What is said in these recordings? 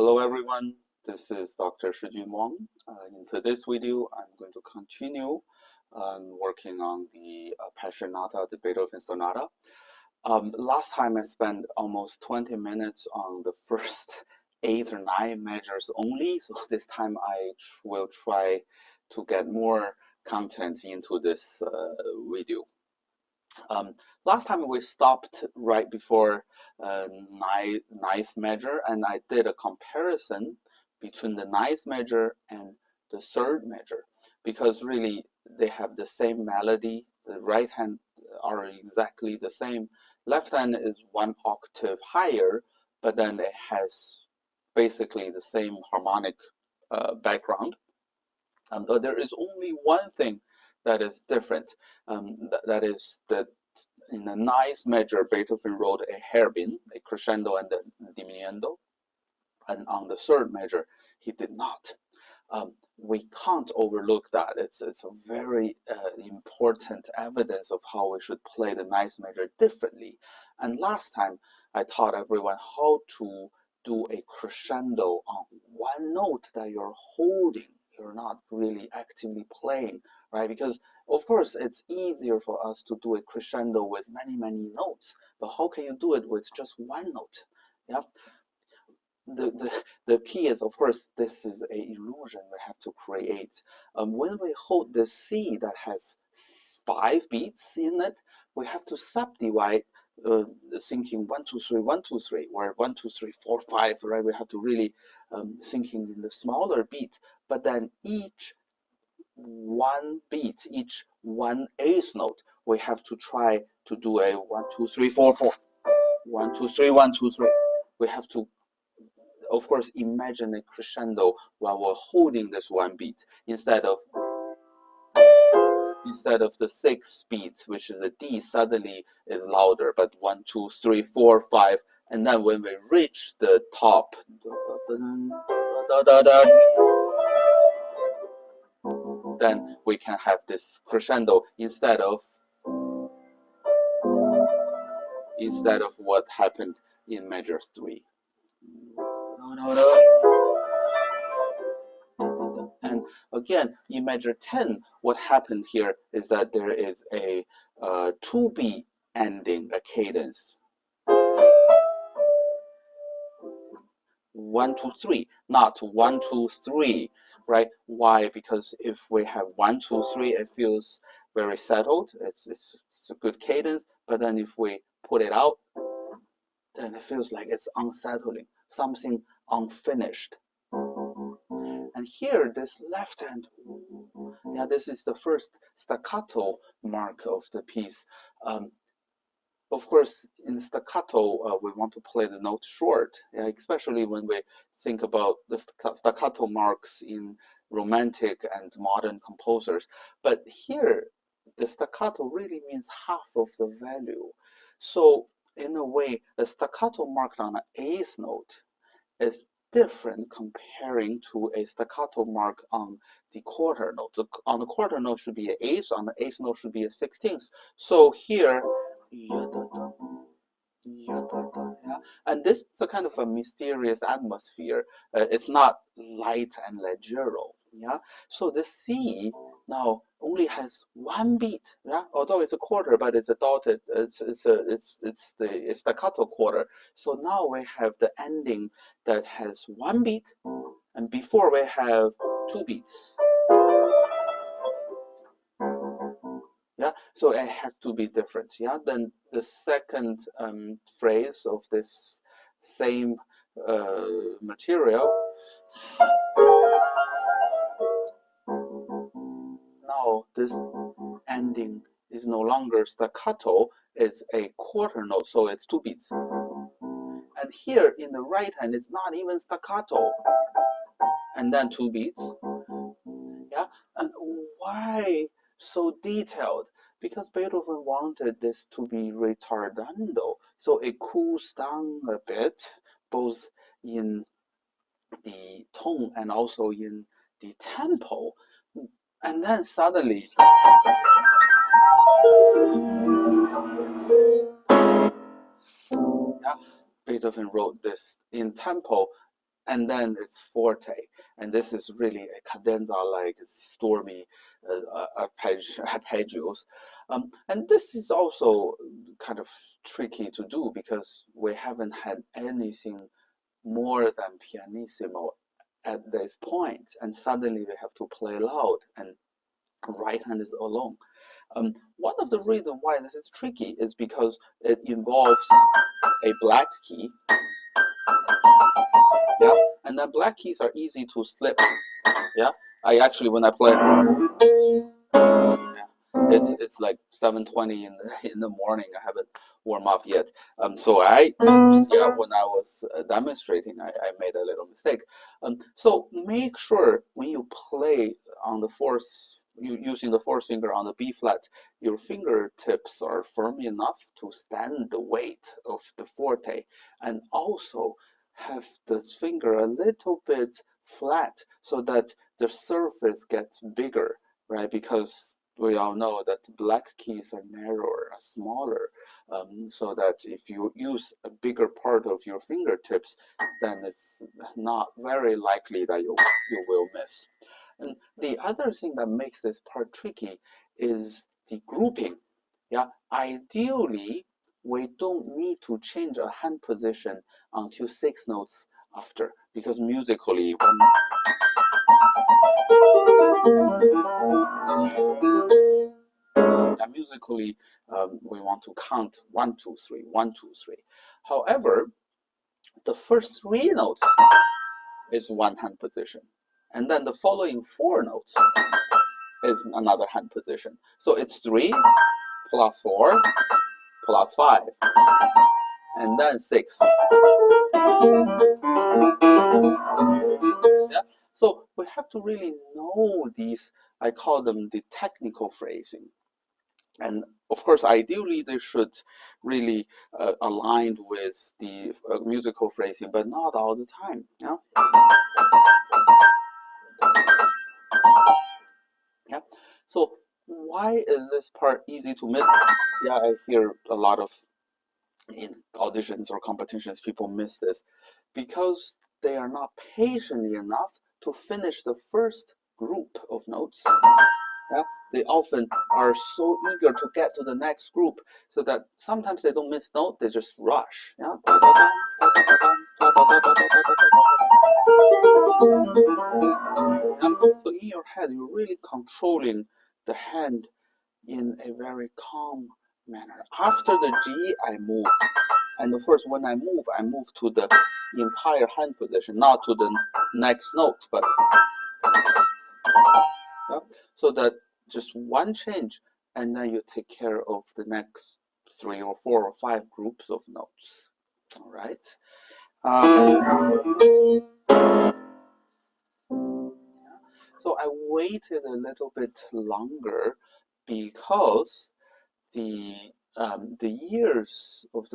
Hello everyone, this is Dr. Shijun Wang. In today's video, I'm going to continue working on the Appassionata, the Beethoven Sonata. Last time I spent almost 20 minutes on the first 8 or 9 measures only, so this time I will try to get more content into this video. Last time we stopped right before ninth measure, and I did a comparison between the ninth measure and the third measure, because really they have the same melody. The right hand are exactly the same. Left hand is 1 octave higher, but then it has basically the same harmonic background. But there is only one thing that is different. That is that in the ninth measure, Beethoven wrote a Harbin, a crescendo and a diminuendo, and on the third measure, he did not. We can't overlook that. It's a very important evidence of how we should play the ninth measure differently. And last time, I taught everyone how to do a crescendo on one note that you're holding. You're not really actively playing, right? Because of course it's easier for us to do a crescendo with many notes, but how can you do it with just one note? Yeah. The key is, of course, this is an illusion we have to create. When we hold the C that has 5 beats in it, we have to subdivide, thinking 1 2 3 1 2 3, or 1 2 3 4 5, right? We have to really thinking in the smaller beat, but then each one beat, each 1/8 note, we have to try to do a 1 2 3 4 4, 1 2 3 1 2 3. We have to, of course, imagine a crescendo while we're holding this one beat instead of the 6th beat, which is the D, suddenly is louder, but 1 2 3 4 5, and then when we reach the top, then we can have this crescendo instead of what happened in measure 3. And again, in measure 10, what happened here is that there is a 2-beat ending, a cadence. 1 2 3, not 1 2 3, right? Why? Because if we have 1 2 3, it feels very settled. It's a good cadence. But then if we put it out, then it feels like it's unsettling, something unfinished. And here, this left hand, yeah, this is the first staccato mark of the piece. Of course, in staccato, we want to play the note short, yeah, especially when we think about the staccato marks in romantic and modern composers. But here, the staccato really means half of the value. So in a way, a staccato marked on an 8th note is different comparing to a staccato mark on the quarter note. On the quarter note should be an 8th, on the 8th note should be a 16th. So here, and this is a kind of a mysterious atmosphere. It's not light and leggero. Yeah. So the C now only has 1 beat. Yeah. Although it's a quarter, but it's a dotted. It's the staccato quarter. So now we have the ending that has 1 beat, and before we have 2 beats. Yeah, so it has to be different. Yeah, then the second phrase of this same material. Now this ending is no longer staccato; it's a quarter note, so it's 2 beats. And here in the right hand, it's not even staccato, and then 2 beats. Yeah, and why so detailed? Because Beethoven wanted this to be retardando, so it cools down a bit, both in the tone and also in the tempo, and then suddenly, yeah, Beethoven wrote this in tempo and then it's forte, and this is really a cadenza like stormy arpeggios, and this is also kind of tricky to do because we haven't had anything more than pianissimo at this point, and suddenly we have to play loud and right hand is alone. One of the reasons why this is tricky is because it involves a black key. Yeah, and then black keys are easy to slip. Yeah, I actually when I play, yeah, it's like 7:20 in the morning. I haven't warmed up yet. So when I was demonstrating, I made a little mistake. So make sure when you play on the fourth, using the fourth finger on the B flat, your fingertips are firm enough to stand the weight of the forte, and also have this finger a little bit flat so that the surface gets bigger, right? Because we all know that black keys are narrower, are smaller, so that if you use a bigger part of your fingertips, then it's not very likely that you will miss. And the other thing that makes this part tricky is the grouping. Yeah, ideally, we don't need to change a hand position until 6 notes after, because musically, we want to count 1, 2, 3, 1, 2, 3. However, the first 3 notes is one hand position, and then the following 4 notes is another hand position. So it's 3 plus 4 plus 5, and then 6. Yeah? So we have to really know these, I call them the technical phrasing. And of course, ideally, they should really align with the musical phrasing, but not all the time. Yeah? Yeah. So why is this part easy to miss? Yeah, I hear a lot of in auditions or competitions, people miss this because they are not patient enough to finish the first group of notes. Yeah? They often are so eager to get to the next group so that sometimes they don't miss note, they just rush. Yeah? So in your head, you're really controlling the hand in a very calm manner. After the G, I move. And of course, when I move to the entire hand position, not to the next note, but yeah, so that just one change, and then you take care of the next 3 or 4 or 5 groups of notes. All right. So I waited a little bit longer because the ears of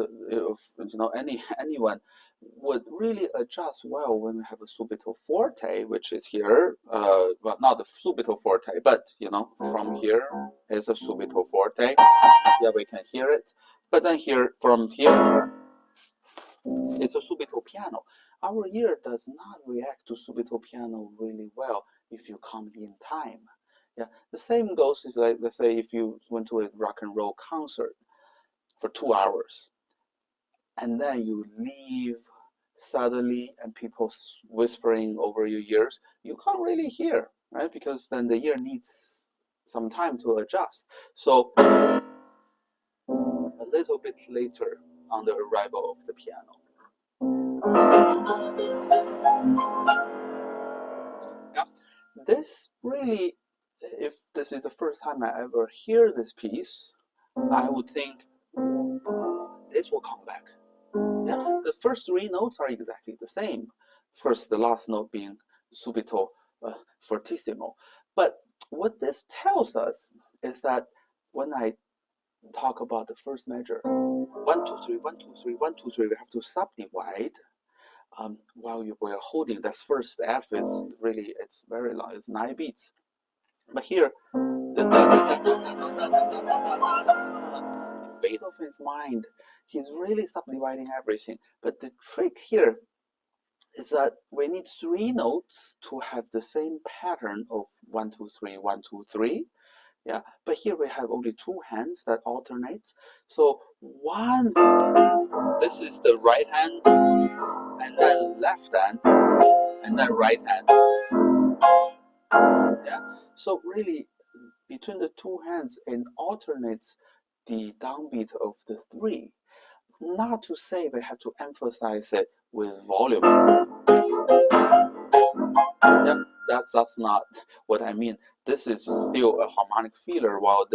anyone would really adjust well when we have a subito forte, which is here. Well, not the subito forte, but from here is a subito forte. Yeah, we can hear it. But then from here, it's a subito piano. Our ear does not react to subito piano really well if you come in time. Yeah, the same goes if, like, let's say if you went to a rock and roll concert for 2 hours, and then you leave suddenly, and people whispering over your ears, you can't really hear, right? Because then the ear needs some time to adjust. So a little bit later on the arrival of the piano. Yeah, this really, if this is the first time I ever hear this piece, I would think this will come back. Yeah, the first 3 notes are exactly the same. First, the last note being subito fortissimo. But what this tells us is that when I talk about the first measure, 1, 2, 3, 1, 2, 3, 1, 2, 3, we have to subdivide. While we're holding this first F is really, it's very long, it's 9 beats. But here, in Beethoven's mind, he's really subdividing everything. But the trick here is that we need 3 notes to have the same pattern of 1, 2, 3, 1, 2, 3. Yeah, but here we have only 2 hands that alternates. So this is the right hand, and then left hand, and then right hand. Yeah, so really between the 2 hands, it alternates the downbeat of the 3. Not to say we have to emphasize it with volume. Yeah, that's not what I mean. This is still a harmonic feeler, while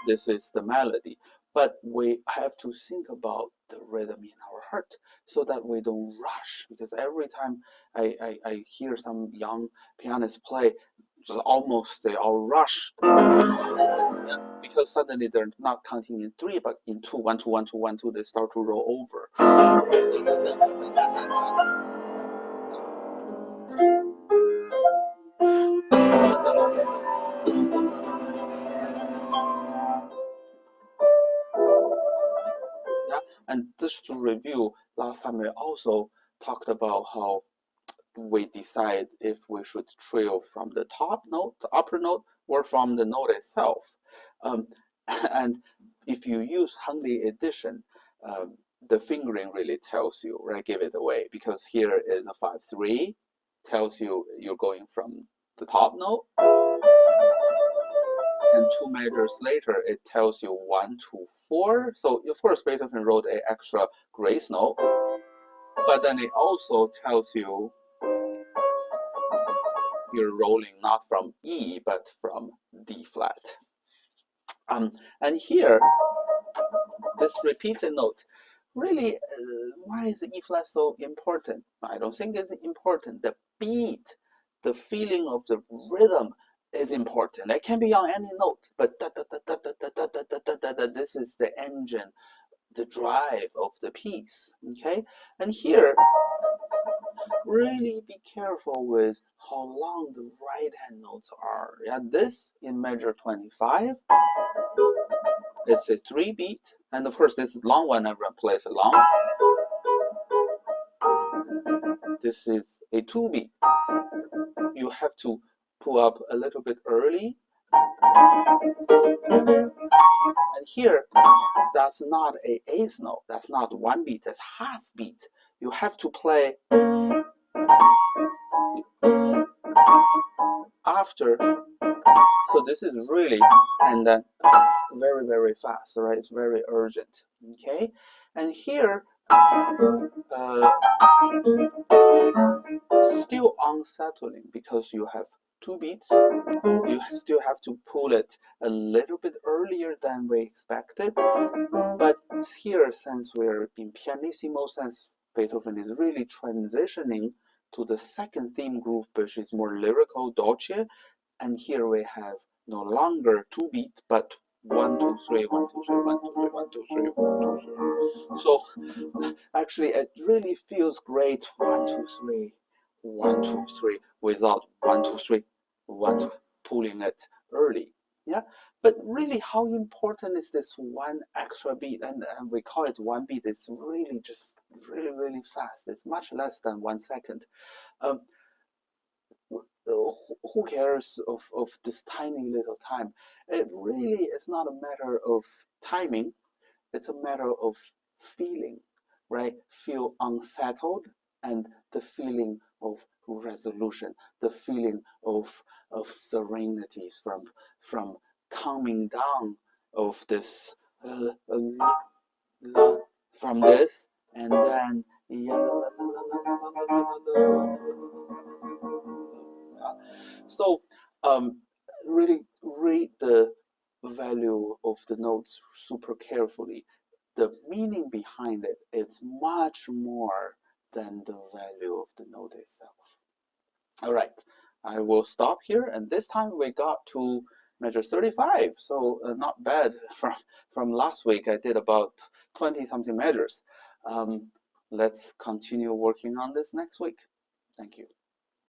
this is the melody. But we have to think about the rhythm in our heart so that we don't rush. Because every time I hear some young pianists play, almost they all rush. Yeah, because suddenly they're not counting in 3, but in 2, 1, 2, 1, 2, 1, 2, they start to roll over. Yeah, and just to review, last time we also talked about how we decide if we should trio from the top note, the upper note, or from the note itself. And if you use Hundley addition, the fingering really tells you, right, give it away, because here is a 5-3, tells you you're going from the top note, and 2 measures later it tells you 1, 2, 4. So of course Beethoven wrote an extra grace note, but then it also tells you you're rolling not from E but from D flat. And here, this repeated note, really, why is E flat so important? I don't think it's important. The beat, the feeling of the rhythm is important. It can be on any note, but this is the engine, the drive of the piece. Okay, and here, really be careful with how long the right hand notes are. Yeah, this in measure 25. It's a 3 beat, and of course this is long one, everyone plays along. This is a 2 beat. You have to pull up a little bit early. And here, that's not an eighth note. That's not 1 beat, that's half beat. You have to play after. So this is really, and then very, very fast, right? It's very urgent, okay? And here, still unsettling because you have 2 beats. You still have to pull it a little bit earlier than we expected. But here, since we're in pianissimo, since Beethoven is really transitioning to the second theme groove, which is more lyrical, dolce, and here we have no longer 2 beats, but 1, 2, 3, 1, 2, 3, 1, 2, 3, 1, 2, 3, 1, 2, 3. So actually, it really feels great. 1, 2, 3, 1, 2, 3, without 1, 2, 3, 1, 2, pulling it early. Yeah, but really, how important is this 1 extra beat? And we call it 1 beat. It's really just really, really fast. It's much less than 1 second. Who cares of this tiny little time? It really is not a matter of timing. It's a matter of feeling, right? Feel unsettled, and the feeling of resolution, the feeling of serenity from calming down of this from this, and then so really read the value of the notes super carefully. The meaning behind it is much more than the value of the note itself. All right, I will stop here, and this time we got to measure 35, so not bad. From last week I did about 20 something measures. Let's continue working on this next week. Thank you.